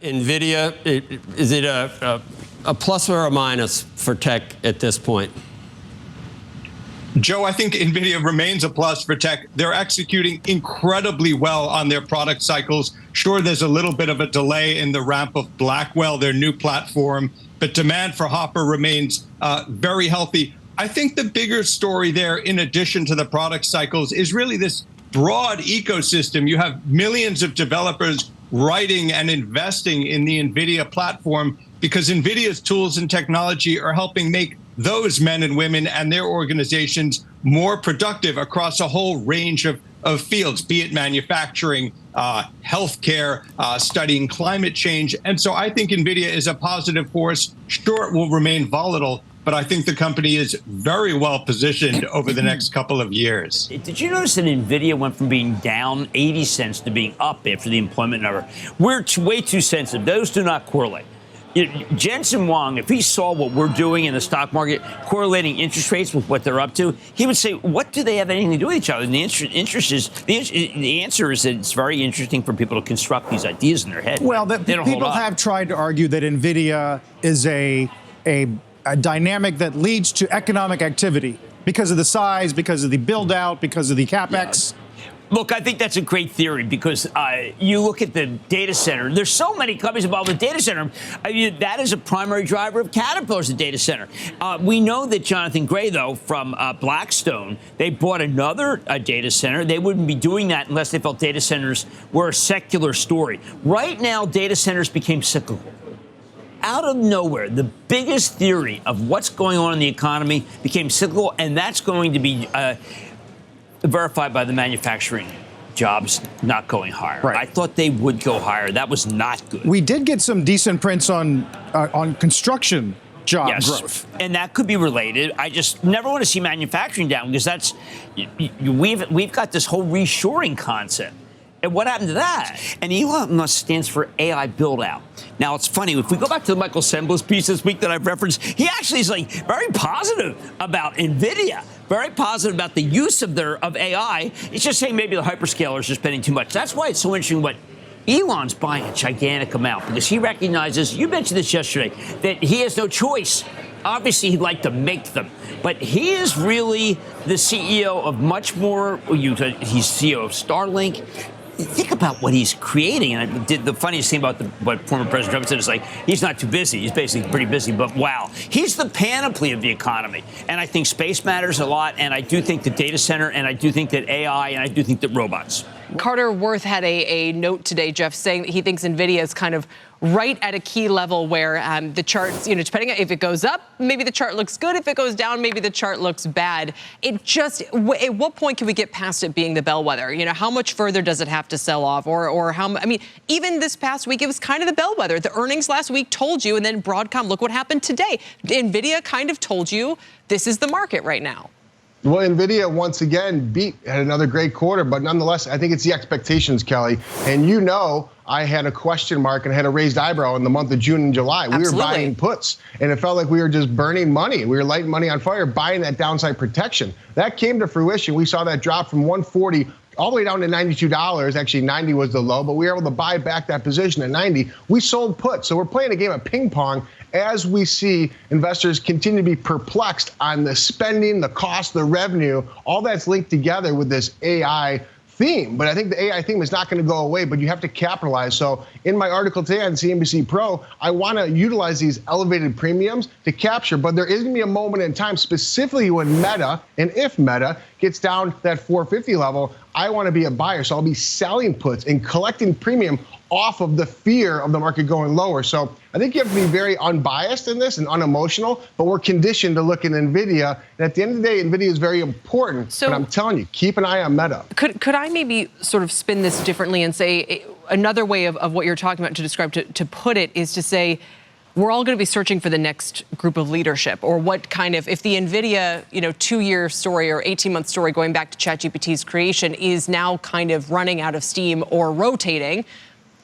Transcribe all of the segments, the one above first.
NVIDIA, is it a plus or a minus for tech at this point? Joe, I think NVIDIA remains a plus for tech. They're executing incredibly well on their product cycles. Sure, there's a little bit of a delay in the ramp of Blackwell, their new platform, but demand for Hopper remains very healthy. I think the bigger story there, in addition to the product cycles, is really this broad ecosystem. You have millions of developers writing and investing in the NVIDIA platform because NVIDIA's tools and technology are helping make those men and women and their organizations more productive across a whole range of fields, be it manufacturing, healthcare, studying climate change. And so I think NVIDIA is a positive force. Sure, it will remain volatile, but I think the company is very well positioned over the next couple of years. Did you notice that NVIDIA went from being down 80 cents to being up after the employment number? We're way too sensitive. Those do not correlate. Jensen Huang, if he saw what we're doing in the stock market, correlating interest rates with what they're up to, he would say, what do they have anything to do with each other? And the answer is that it's very interesting for people to construct these ideas in their head. Well, people have tried to argue that NVIDIA is a dynamic that leads to economic activity because of the size, because of the build out, because of the capex. Yeah. Look, I think that's a great theory because you look at the data center. There's so many companies involved with data center. I mean, that is a primary driver of Caterpillar's the data center. We know that Jonathan Gray, though, from Blackstone, they bought another data center. They wouldn't be doing that unless they felt data centers were a secular story. Right now, data centers became cyclical. Out of nowhere, the biggest theory of what's going on in the economy became cyclical, and that's going to be verified by the manufacturing jobs not going higher. Right. I thought they would go higher. That was not good. We did get some decent prints on construction job growth. And that could be related. I just never want to see manufacturing down because that's we've got this whole reshoring concept. And what happened to that? And Elon Musk stands for AI build-out. Now, it's funny. If we go back to the Michael Sembles piece this week that I've referenced, he actually is very positive about NVIDIA, very positive about the use of AI. It's just saying maybe the hyperscalers are spending too much. That's why it's so interesting what Elon's buying a gigantic amount because he recognizes, you mentioned this yesterday, that he has no choice. Obviously, he'd like to make them. But he is really the CEO of much more. He's CEO of Starlink. Think about what he's creating. And I did the funniest thing about what former President Trump said is he's not too busy. He's basically pretty busy. But wow, he's the panoply of the economy. And I think space matters a lot. And I do think the data center, and I do think that AI, and I do think that robots. Carter Worth had a note today, Jeff, saying that he thinks NVIDIA is kind of right at a key level where the charts, depending on if it goes up, maybe the chart looks good. If it goes down, maybe the chart looks bad. At what point can we get past it being the bellwether? How much further does it have to sell off? Or how, even this past week, it was kind of the bellwether. The earnings last week told you, and then Broadcom, look what happened today. NVIDIA kind of told you this is the market right now. Well, NVIDIA once again had another great quarter, but nonetheless, I think it's the expectations, Kelly. And I had a question mark and had a raised eyebrow in the month of June and July. Absolutely. We were buying puts, and it felt like we were just burning money. We were lighting money on fire, buying that downside protection. That came to fruition. We saw that drop from 140 all the way down to $92. Actually, 90 was the low, but we were able to buy back that position at 90. We sold puts. So we're playing a game of ping pong as we see investors continue to be perplexed on the spending, the cost, the revenue, all that's linked together with this AI theme. But I think the AI theme is not going to go away, but you have to capitalize. So in my article today on CNBC Pro, I want to utilize these elevated premiums to capture, but there is going to be a moment in time, specifically when Meta, and if Meta gets down to that 450 level, I want to be a buyer. So I'll be selling puts and collecting premium off of the fear of the market going lower. So I think you have to be very unbiased in this and unemotional, but we're conditioned to look at NVIDIA. And at the end of the day, NVIDIA is very important. So, but I'm telling you, keep an eye on Meta. Could I maybe sort of spin this differently and say another way of what you're talking about to describe, to put it, is to say, we're all going to be searching for the next group of leadership, or what kind of, if the NVIDIA, 2-year story or 18-month story going back to ChatGPT's creation is now kind of running out of steam or rotating,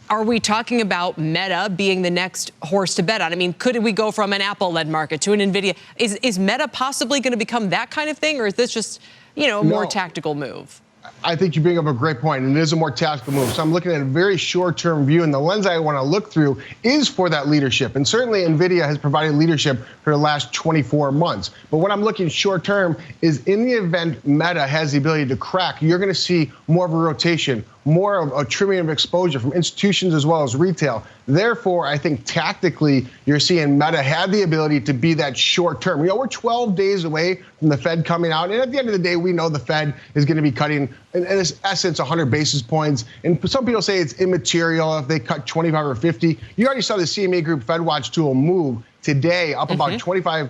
are we talking about Meta being the next horse to bet on? Could we go from an Apple-led market to an NVIDIA? Is Meta possibly going to become that kind of thing, or is this just, a more tactical move? I think you bring up a great point, and it is a more tactical move. So I'm looking at a very short-term view, and the lens I want to look through is for that leadership. And certainly NVIDIA has provided leadership for the last 24 months. But what I'm looking short-term is in the event Meta has the ability to crack, you're going to see more of a rotation, more of a trimming of exposure from institutions as well as retail. Therefore, I think tactically, you're seeing Meta have the ability to be that short term. You know, we're 12 days away from the Fed coming out. And at the end of the day, we know the Fed is going to be cutting, in essence, 100 basis points. And some people say it's immaterial if they cut 25 or 50. You already saw the CME Group FedWatch tool move today up about 25%.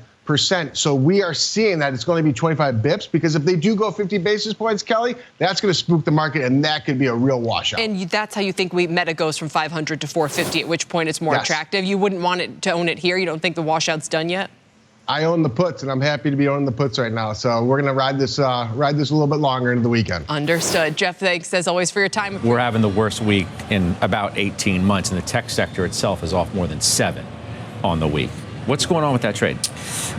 So we are seeing that it's going to be 25 bips, because if they do go 50 basis points, Kelly, that's going to spook the market, and that could be a real washout. And that's how you think Meta goes from 500 to 450, at which point it's more attractive. You wouldn't want it to own it here. You don't think the washout's done yet? I own the puts, and I'm happy to be owning the puts right now. So we're going to ride this a little bit longer into the weekend. Understood. Jeff, thanks as always for your time. We're having the worst week in about 18 months, and the tech sector itself is off more than 7 on the week. What's going on with that trade?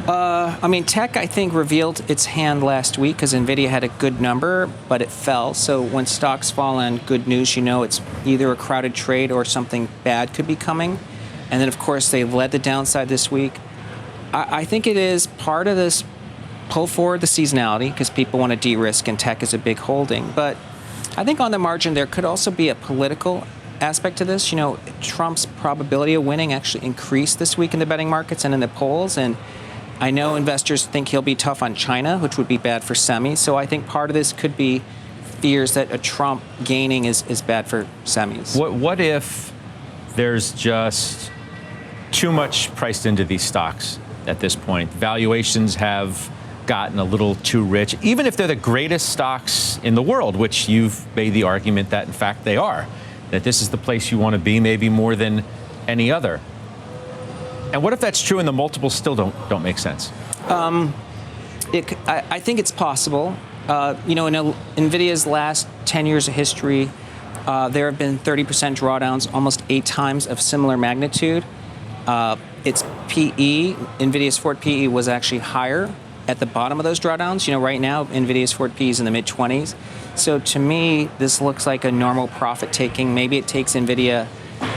I mean, tech, I think, revealed its hand last week because NVIDIA had a good number, but it fell. So when stocks fall on good news, you know it's either a crowded trade or something bad could be coming. And then, of course, they led the downside this week. I think it is part of this pull forward the seasonality because people want to de-risk, and tech is a big holding. But I think on the margin, there could also be a political aspect to this. You know, Trump's probability of winning actually increased this week in the betting markets and in the polls. And I know investors think he'll be tough on China, which would be bad for semis. So I think part of this could be fears that a Trump gaining is bad for semis. What if there's just too much priced into these stocks at this point? Valuations have gotten a little too rich, even if they're the greatest stocks in the world, which you've made the argument that, in fact, they are. That this is the place you want to be, maybe more than any other. And what if that's true and the multiples still don't make sense? I think it's possible. You know, in NVIDIA's last 10 years of history, there have been 30% drawdowns, almost 8 times of similar magnitude. Its PE, NVIDIA's forward PE, was actually higher at the bottom of those drawdowns. You know, right now, NVIDIA's forward PE is in the mid-20s. So to me, this looks like a normal profit taking. Maybe it takes NVIDIA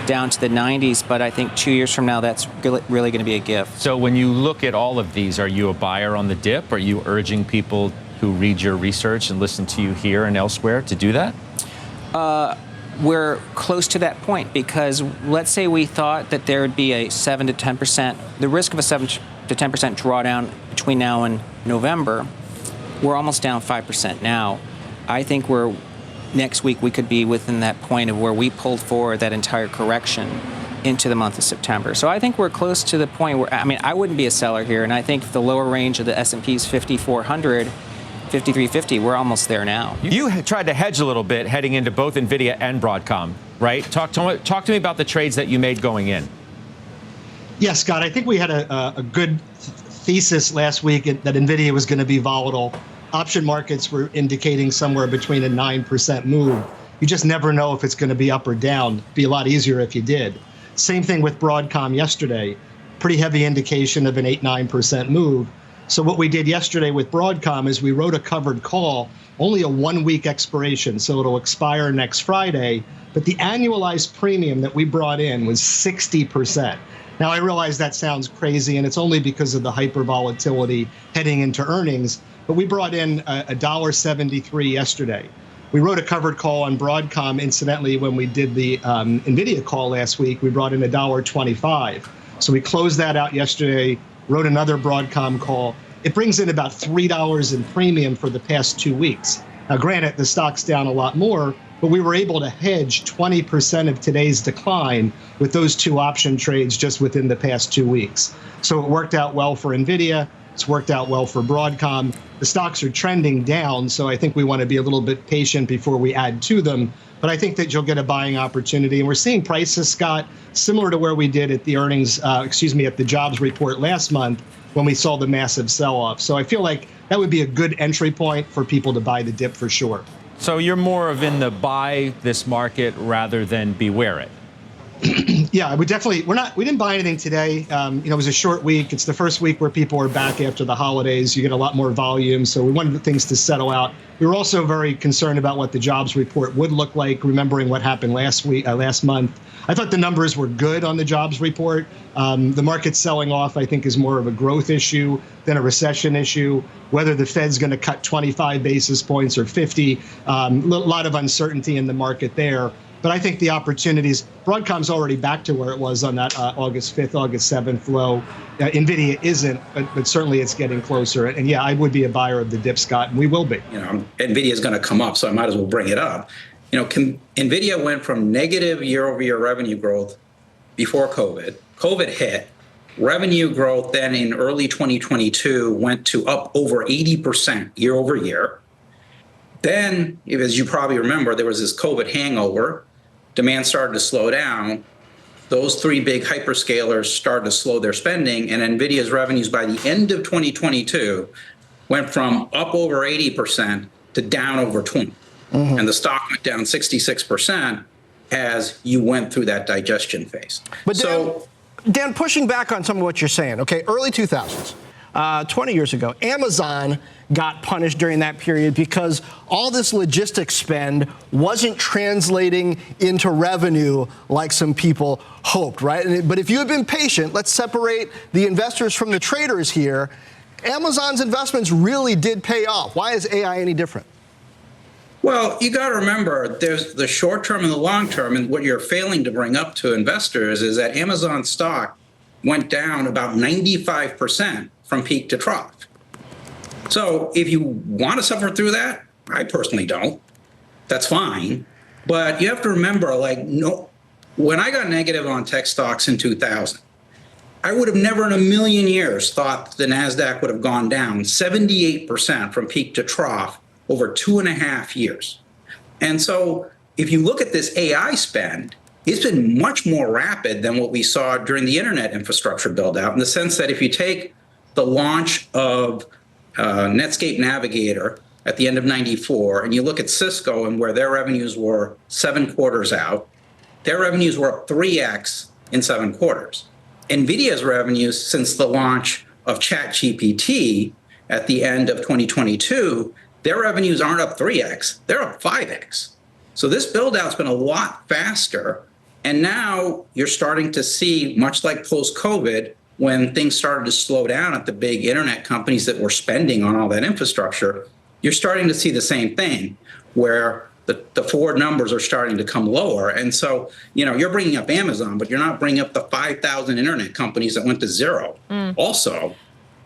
down to the 90s, but I think 2 years from now, that's really going to be a gift. So when you look at all of these, are you a buyer on the dip? Are you urging people who read your research and listen to you here and elsewhere to do that? We're close to that point, because let's say we thought that there would be a 7 to 10%, the risk of a 7 to 10% drawdown between now and November. We're almost down 5% now. I think next week we could be within that point of where we pulled forward that entire correction into the month of September. So I think we're close to the point where, I mean, I wouldn't be a seller here, and I think the lower range of the S&P's 5,400, 5,350, we're almost there now. You tried to hedge a little bit heading into both NVIDIA and Broadcom, right? Talk to me about the trades that you made going in. Yes, Scott, I think we had a good thesis last week that NVIDIA was going to be volatile. Option markets were indicating somewhere between a 9% move. You just never know if it's going to be up or down. It'd be a lot easier if you did. Same thing with Broadcom yesterday. Pretty heavy indication of an 8-9% move. So what we did yesterday with Broadcom is we wrote a covered call, only a 1-week expiration, so it'll expire next Friday. But the annualized premium that we brought in was 60%. Now, I realize that sounds crazy, and it's only because of the hyper volatility heading into earnings. But we brought in $1.73 yesterday. We wrote a covered call on Broadcom. Incidentally, when we did the NVIDIA call last week, we brought in $1.25. So we closed that out yesterday, wrote another Broadcom call. It brings in about $3 in premium for the past 2 weeks. Now, granted, the stock's down a lot more, but we were able to hedge 20% of today's decline with those 2 option trades just within the past 2 weeks. So it worked out well for NVIDIA. It's worked out well for Broadcom. The stocks are trending down, so I think we want to be a little bit patient before we add to them. But I think that you'll get a buying opportunity. And we're seeing prices, Scott, similar to where we did at the at the jobs report last month when we saw the massive sell-off. So I feel like that would be a good entry point for people to buy the dip for sure. So you're more of in the buy this market rather than beware it? Yeah, we didn't buy anything today. It was a short week. It's the first week where people are back after the holidays. You get a lot more volume. So we wanted things to settle out. We were also very concerned about what the jobs report would look like, remembering what happened last month. I thought the numbers were good on the jobs report. The market's selling off, I think, is more of a growth issue than a recession issue. Whether the Fed's going to cut 25 basis points or 50, a lot of uncertainty in the market there. But I think the opportunities, Broadcom's already back to where it was on that August 5th, August 7th low. NVIDIA isn't, but certainly it's getting closer. And yeah, I would be a buyer of the dip, Scott, and we will be. NVIDIA is going to come up, so I might as well bring it up. NVIDIA went from negative year-over-year revenue growth before COVID. COVID hit. Revenue growth then in early 2022 went to up over 80% year-over-year. Then, as you probably remember, there was this COVID hangover. Demand started to slow down. Those three big hyperscalers started to slow their spending, and NVIDIA's revenues by the end of 2022 went from up over 80% to down over 20%. And the stock went down 66% as you went through that digestion phase. But Dan, pushing back on some of what you're saying, okay, early 2000s. 20 years ago, Amazon got punished during that period because all this logistics spend wasn't translating into revenue like some people hoped, right? But if you had been patient, let's separate the investors from the traders here. Amazon's investments really did pay off. Why is AI any different? Well, you got to remember, there's the short term and the long term, and what you're failing to bring up to investors is that Amazon stock went down about 95% from peak to trough. So if you want to suffer through that, I personally don't. That's fine. But you have to remember, when I got negative on tech stocks in 2000, I would have never in a million years thought the NASDAQ would have gone down 78% from peak to trough over 2.5 years. And so if you look at this AI spend, it's been much more rapid than what we saw during the internet infrastructure build out, in the sense that if you take the launch of Netscape Navigator at the end of '94, and you look at Cisco and where their revenues were 7 quarters out, their revenues were up 3x in 7 quarters. NVIDIA's revenues since the launch of ChatGPT at the end of 2022, their revenues aren't up 3x, they're up 5x. So this build out's been a lot faster. And now you're starting to see, much like post-COVID, when things started to slow down at the big internet companies that were spending on all that infrastructure, you're starting to see the same thing, where the forward numbers are starting to come lower. And so, you're bringing up Amazon, but you're not bringing up the 5,000 internet companies that went to zero. Also,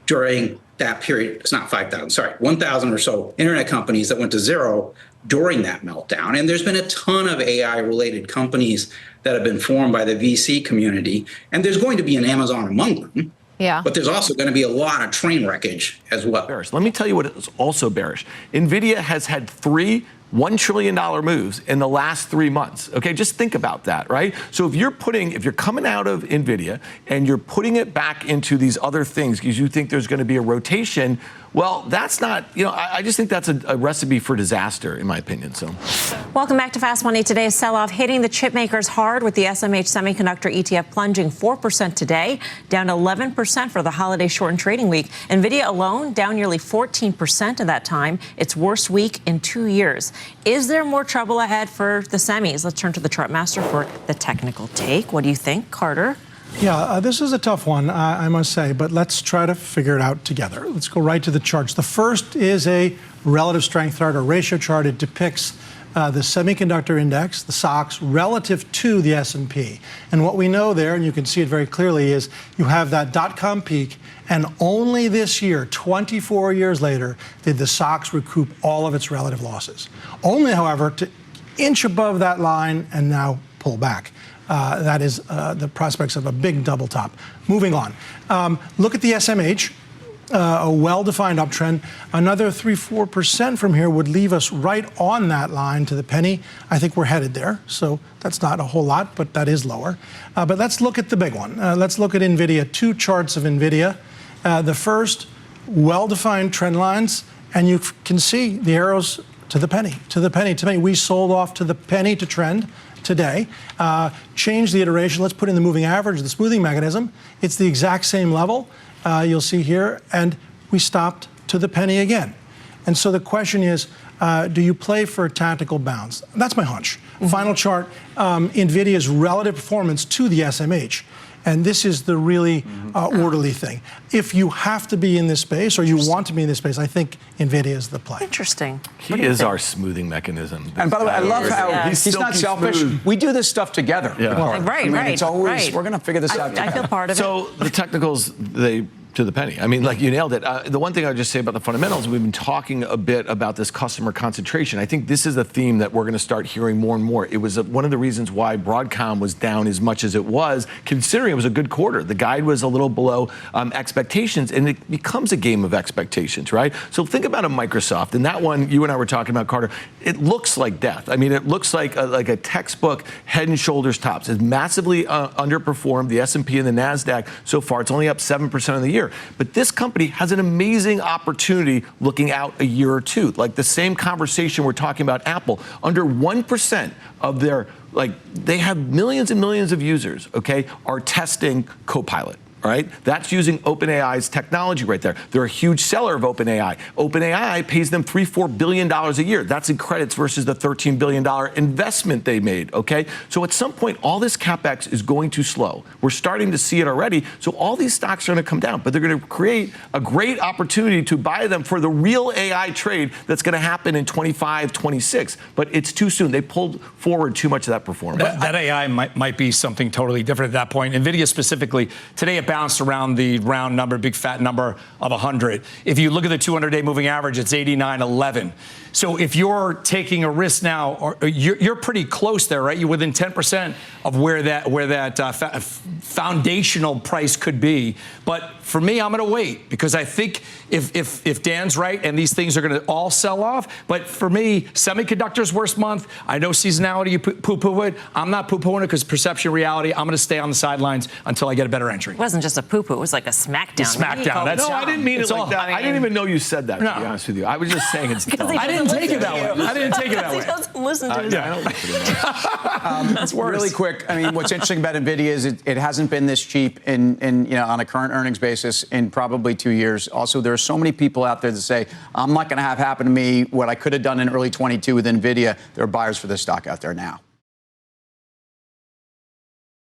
during that period, it's not 5,000, sorry, 1,000 or so internet companies that went to zero during that meltdown. And there's been a ton of AI-related companies that have been formed by the VC community, and there's going to be an Amazon among them. Yeah. But there's also going to be a lot of train wreckage as well. Bearish. Let me tell you what is also bearish. NVIDIA has had 3 $1 trillion moves in the last 3 months. Okay, just think about that, right? So if you're coming out of NVIDIA and you're putting it back into these other things because you think there's going to be a rotation, well, that's not, I just think that's a recipe for disaster, in my opinion. So, welcome back to Fast Money. Today's sell-off hitting the chip makers hard, with the SMH Semiconductor ETF plunging 4% today, down 11% for the holiday shortened trading week. NVIDIA alone down nearly 14% in that time, its worst week in 2 years. Is there more trouble ahead for the semis? Let's turn to the chart master for the technical take. What do you think, Carter? Yeah, this is a tough one, I must say, but let's try to figure it out together. Let's go right to the charts. The first is a relative strength chart, a ratio chart. It depicts the semiconductor index, the SOX, relative to the S&P. And what we know there, and you can see it very clearly, is you have that dot-com peak, and only this year, 24 years later, did the SOX recoup all of its relative losses. Only, however, to inch above that line and now pull back. That is the prospects of a big double top. Moving on. Look at the SMH, a well-defined uptrend. Another 3-4% from here would leave us right on that line to the penny. I think we're headed there. So that's not a whole lot, but that is lower. But let's look at the big one. Let's look at NVIDIA. 2 charts of NVIDIA. The first, well-defined trend lines. And you can see the arrows to the penny, to the penny, to the penny. We sold off to the penny to trend. today. Change the iteration. Let's put in the moving average, the smoothing mechanism. It's the exact same level you'll see here, and we stopped to the penny again. And so the question is, do you play for a tactical bounce? That's my hunch. Final chart, NVIDIA's relative performance to the SMH. And this is the really orderly thing. If you have to be in this space or you want to be in this space, I think NVIDIA is the play. Interesting. He is our smoothing mechanism. And by the way, I love how he's not selfish. Smooth. We do this stuff together. Yeah. Right, It's always, we're going to figure this out together. I feel part of it. So the technicals, they to the penny. I mean, like you nailed it. The one thing I would just say about the fundamentals, we've been talking a bit about this customer concentration. I think this is a theme that we're going to start hearing more and more. It was one of the reasons why Broadcom was down as much as it was, considering it was a good quarter. The guide was a little below expectations, and it becomes a game of expectations, right? So think about a Microsoft, and that one you and I were talking about, Carter. It looks like death. I mean, it looks like a textbook head and shoulders tops. It's massively underperformed the S&P and the NASDAQ so far. It's only up 7% of the year. But this company has an amazing opportunity looking out a year or two. Like the same conversation we're talking about Apple, under 1% of their, they have millions and millions of users, okay, are testing Copilot. All right, that's using OpenAI's technology right there. They're a huge seller of OpenAI. OpenAI pays them $3-4 billion a year. That's in credits versus the $13 billion investment they made, okay? So at some point, all this CapEx is going to slow. We're starting to see it already. So all these stocks are going to come down, but they're going to create a great opportunity to buy them for the real AI trade that's going to happen in 25, 26. But it's too soon. They pulled forward too much of that performance. That AI might be something totally different at that point. NVIDIA specifically, today it bounced around the round number, big fat number of 100. If you look at the 200-day moving average, it's 89.11. So if you're taking a risk now, you're pretty close there, right? You're within 10% of where that foundational price could be. But for me, I'm going to wait because I think if Dan's right and these things are going to all sell off. But for me, semiconductors worst month. I know seasonality, you poo-poo it. I'm not poo-pooing it because perception reality. I'm going to stay on the sidelines until I get a better entry. It wasn't just a poo-poo. It was like a smackdown. Smackdown. No, I didn't mean it like that. I didn't even know you said that, to be honest with you. I was just saying it's dumb. I didn't take it that way. I didn't take it that way. He doesn't listen to his That's worse. Really quick, I mean, what's interesting about NVIDIA is it hasn't been this cheap on a current earnings basis in probably 2 years. Also, there are so many people out there that say, I'm not going to have happen to me what I could have done in early 22 with NVIDIA. There are buyers for this stock out there now.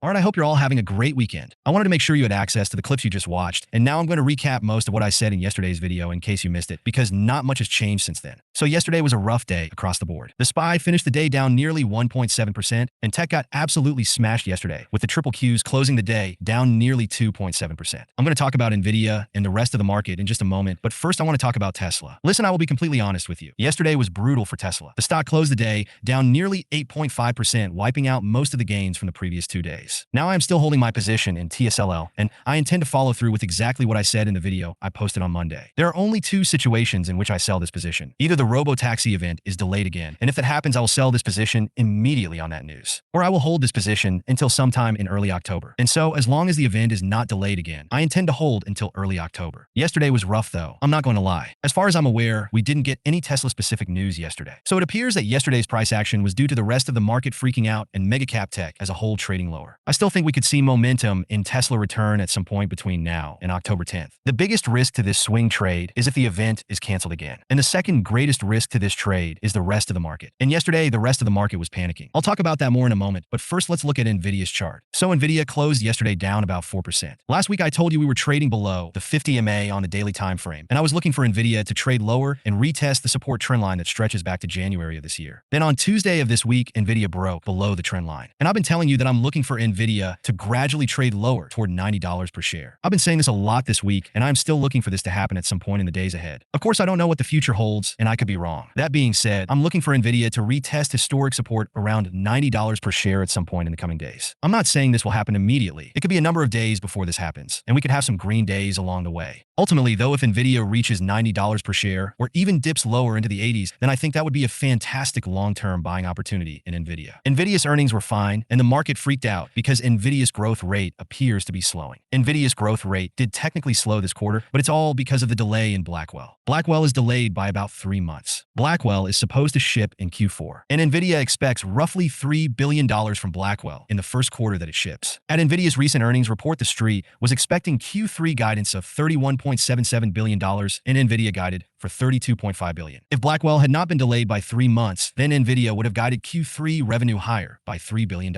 All right, I hope you're all having a great weekend. I wanted to make sure you had access to the clips you just watched, and now I'm going to recap most of what I said in yesterday's video in case you missed it, because not much has changed since then. So yesterday was a rough day across the board. The SPY finished the day down nearly 1.7%, and tech got absolutely smashed yesterday, with the triple Qs closing the day down nearly 2.7%. I'm going to talk about NVIDIA and the rest of the market in just a moment, but first I want to talk about Tesla. Listen, I will be completely honest with you. Yesterday was brutal for Tesla. The stock closed the day down nearly 8.5%, wiping out most of the gains from the previous 2 days. Now I am still holding my position in TSLA, and I intend to follow through with exactly what I said in the video I posted on Monday. There are only two situations in which I sell this position. Either the robo-taxi event is delayed again, and if that happens, I will sell this position immediately on that news. Or I will hold this position until sometime in early October. And so, as long as the event is not delayed again, I intend to hold until early October. Yesterday was rough though, I'm not going to lie. As far as I'm aware, we didn't get any Tesla-specific news yesterday. So it appears that yesterday's price action was due to the rest of the market freaking out and mega cap tech as a whole trading lower. I still think we could see momentum in Tesla return at some point between now and October 10th. The biggest risk to this swing trade is if the event is canceled again. And the second greatest risk to this trade is the rest of the market. And yesterday, the rest of the market was panicking. I'll talk about that more in a moment, but first let's look at NVIDIA's chart. So NVIDIA closed yesterday down about 4%. Last week, I told you we were trading below the 50 MA on the daily time frame, and I was looking for NVIDIA to trade lower and retest the support trend line that stretches back to January of this year. Then on Tuesday of this week, NVIDIA broke below the trend line. And I've been telling you that I'm looking for NVIDIA to gradually trade lower toward $90 per share. I've been saying this a lot this week, and I'm still looking for this to happen at some point in the days ahead. Of course, I don't know what the future holds, and I could be wrong. That being said, I'm looking for NVIDIA to retest historic support around $90 per share at some point in the coming days. I'm not saying this will happen immediately. It could be a number of days before this happens, and we could have some green days along the way. Ultimately, though, if NVIDIA reaches $90 per share or even dips lower into the 80s, then I think that would be a fantastic long-term buying opportunity in NVIDIA. NVIDIA's earnings were fine, and the market freaked out because NVIDIA's growth rate appears to be slowing. NVIDIA's growth rate did technically slow this quarter, but it's all because of the delay in Blackwell. Blackwell is delayed by about 3 months. Blackwell is supposed to ship in Q4, and NVIDIA expects roughly $3 billion from Blackwell in the first quarter that it ships. At NVIDIA's recent earnings report, the street was expecting Q3 guidance of $31.77 billion, and NVIDIA guided for $32.5 billion. If Blackwell had not been delayed by 3 months, then NVIDIA would have guided Q3 revenue higher by $3 billion.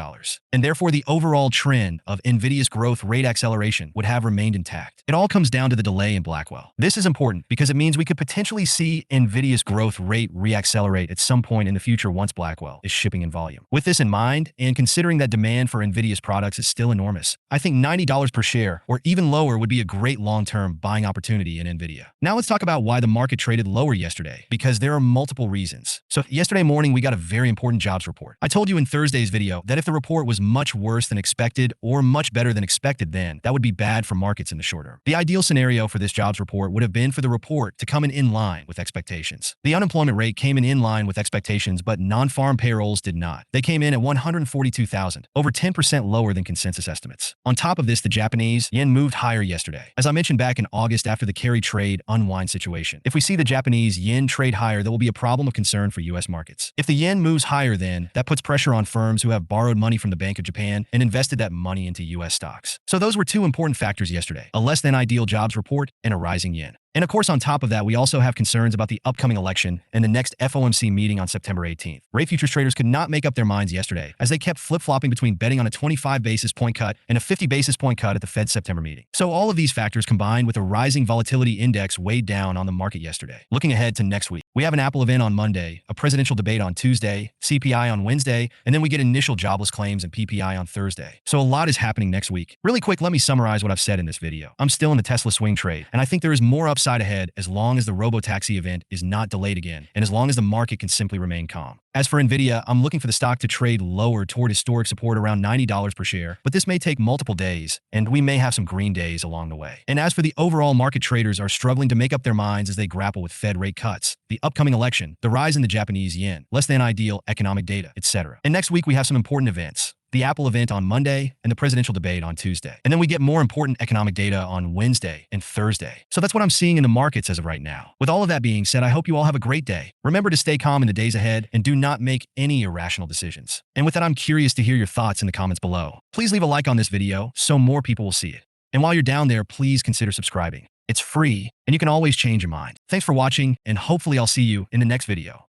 And therefore, the overall trend of NVIDIA's growth rate acceleration would have remained intact. It all comes down to the delay in Blackwell. This is important because it means we could potentially see NVIDIA's growth rate reaccelerate at some point in the future once Blackwell is shipping in volume. With this in mind, and considering that demand for NVIDIA's products is still enormous, I think $90 per share or even lower would be a great long-term buying opportunity in NVIDIA. Now let's talk about why the market traded lower yesterday, because there are multiple reasons. So yesterday morning, we got a very important jobs report. I told you in Thursday's video that if the report was much worse than expected or much better than expected, then that would be bad for markets in the short term. The ideal scenario for this jobs report would have been for the report to come in line with expectations. The unemployment rate came in line with expectations, but non-farm payrolls did not. They came in at 142,000, over 10% lower than consensus estimates. On top of this, the Japanese yen moved higher yesterday. As I mentioned back in August after the carry trade unwind situation, if we see the Japanese yen trade higher, there will be a problem of concern for U.S. markets. If the yen moves higher, then that puts pressure on firms who have borrowed money from the Bank of Japan and invested that money into U.S. stocks. So those were two important factors yesterday: a less than ideal jobs report and a rising yen. And of course, on top of that, we also have concerns about the upcoming election and the next FOMC meeting on September 18th. Rate futures traders could not make up their minds yesterday as they kept flip-flopping between betting on a 25 basis point cut and a 50 basis point cut at the Fed's September meeting. So all of these factors combined with a rising volatility index weighed down on the market yesterday. Looking ahead to next week, we have an Apple event on Monday, a presidential debate on Tuesday, CPI on Wednesday, and then we get initial jobless claims and PPI on Thursday. So a lot is happening next week. Really quick, let me summarize what I've said in this video. I'm still in the Tesla swing trade, and I think there is more upside ahead as long as the robotaxi event is not delayed again, and as long as the market can simply remain calm. As for NVIDIA, I'm looking for the stock to trade lower toward historic support around $90 per share, but this may take multiple days, and we may have some green days along the way. And as for the overall market, traders are struggling to make up their minds as they grapple with Fed rate cuts, the upcoming election, the rise in the Japanese yen, less than ideal economic data, etc. And next week, we have some important events: the Apple event on Monday and the presidential debate on Tuesday. And then we get more important economic data on Wednesday and Thursday. So that's what I'm seeing in the markets as of right now. With all of that being said, I hope you all have a great day. Remember to stay calm in the days ahead and do not make any irrational decisions. And with that, I'm curious to hear your thoughts in the comments below. Please leave a like on this video so more people will see it. And while you're down there, please consider subscribing. It's free, and you can always change your mind. Thanks for watching, and hopefully I'll see you in the next video.